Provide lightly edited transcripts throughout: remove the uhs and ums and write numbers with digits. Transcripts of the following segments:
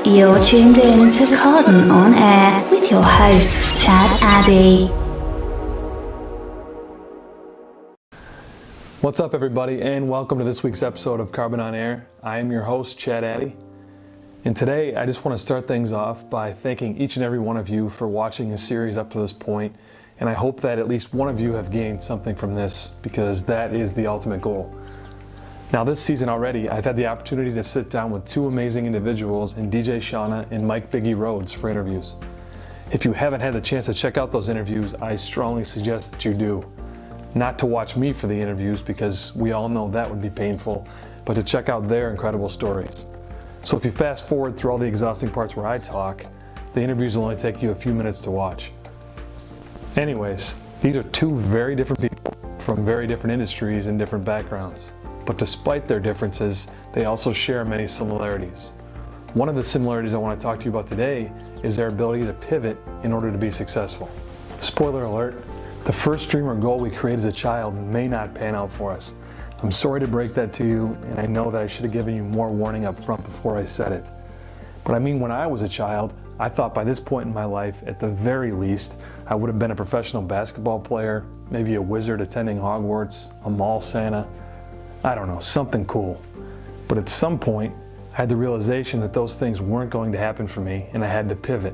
You're tuned in to Karben On Air with your host, Chad Addy. What's up, everybody, and welcome to this week's episode of Karben On Air. I am your host, Chad Addy, and today I just want to start things off by thanking each and every one of you for watching this series up to this point, and I hope that at least one of you have gained something from this, because that is the ultimate goal. Now, this season already, I've had the opportunity to sit down with two amazing individuals in DJ Shauna and Mike Biggie Rhodes for interviews. If you haven't had the chance to check out those interviews, I strongly suggest that you do. Not to watch me for the interviews, because we all know that would be painful, but to check out their incredible stories. So if you fast forward through all the exhausting parts where I talk, the interviews will only take you a few minutes to watch. Anyways, these are two very different people from very different industries and different backgrounds. But despite their differences, they also share many similarities. One of the similarities I want to talk to you about today is their ability to pivot in order to be successful. Spoiler alert, the first dream or goal we create as a child may not pan out for us. I'm sorry to break that to you, and I know that I should have given you more warning up front before I said it. But I mean, when I was a child, I thought by this point in my life, at the very least, I would have been a professional basketball player, maybe a wizard attending Hogwarts, a mall Santa, I don't know, something cool. But at some point, I had the realization that those things weren't going to happen for me, and I had to pivot.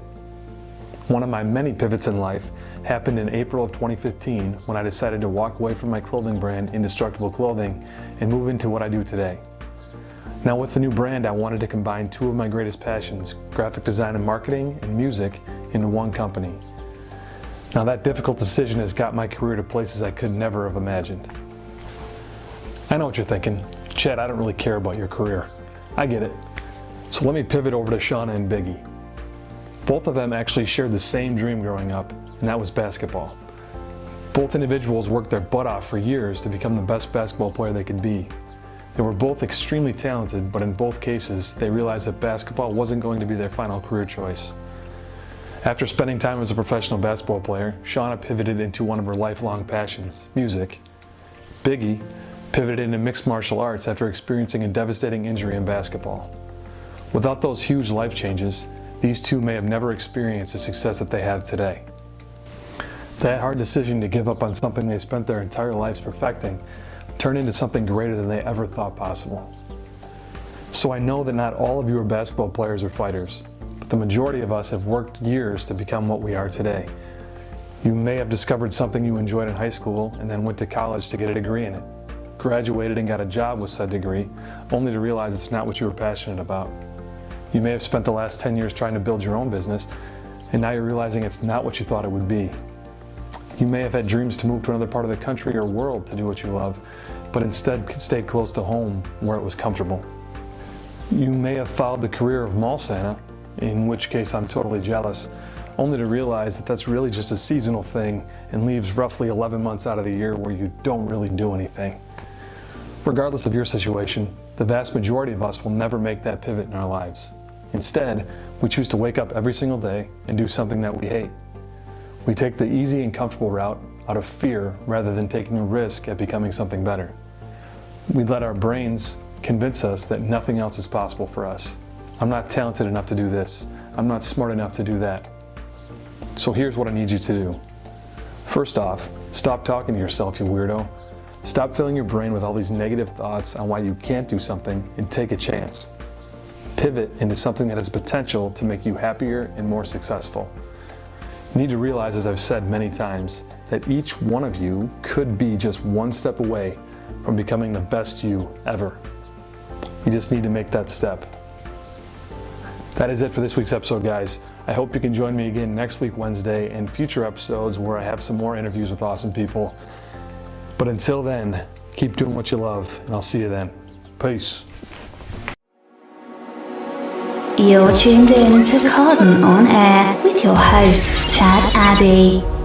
One of my many pivots in life happened in April of 2015 when I decided to walk away from my clothing brand, Indestructible Clothing, and move into what I do today. Now, with the new brand, I wanted to combine two of my greatest passions, graphic design and marketing, and music, into one company. Now, that difficult decision has got my career to places I could never have imagined. I know what you're thinking. Chad, I don't really care about your career. I get it. So let me pivot over to Shauna and Biggie. Both of them actually shared the same dream growing up, and that was basketball. Both individuals worked their butt off for years to become the best basketball player they could be. They were both extremely talented, but in both cases, they realized that basketball wasn't going to be their final career choice. After spending time as a professional basketball player, Shauna pivoted into one of her lifelong passions, music. Biggie pivoted into mixed martial arts after experiencing a devastating injury in basketball. Without those huge life changes, these two may have never experienced the success that they have today. That hard decision to give up on something they spent their entire lives perfecting turned into something greater than they ever thought possible. So I know that not all of you are basketball players or fighters, but the majority of us have worked years to become what we are today. You may have discovered something you enjoyed in high school and then went to college to get a degree in it. Graduated and got a job with said degree, only to realize it's not what you were passionate about. You may have spent the last 10 years trying to build your own business, and now you're realizing it's not what you thought it would be. You may have had dreams to move to another part of the country or world to do what you love, but instead stayed close to home where it was comfortable. You may have followed the career of mall Santa, in which case I'm totally jealous, only to realize that that's really just a seasonal thing and leaves roughly 11 months out of the year where you don't really do anything. Regardless of your situation, the vast majority of us will never make that pivot in our lives. Instead, we choose to wake up every single day and do something that we hate. We take the easy and comfortable route out of fear rather than taking a risk at becoming something better. We let our brains convince us that nothing else is possible for us. I'm not talented enough to do this. I'm not smart enough to do that. So here's what I need you to do. First off, stop talking to yourself, you weirdo. Stop filling your brain with all these negative thoughts on why you can't do something and take a chance. Pivot into something that has potential to make you happier and more successful. You need to realize, as I've said many times, that each one of you could be just one step away from becoming the best you ever. You just need to make that step. That is it for this week's episode, guys. I hope you can join me again next week, Wednesday, and future episodes where I have some more interviews with awesome people. But until then, keep doing what you love, and I'll see you then. Peace. You're tuned in to Karben On Air with your host, Chad Addy.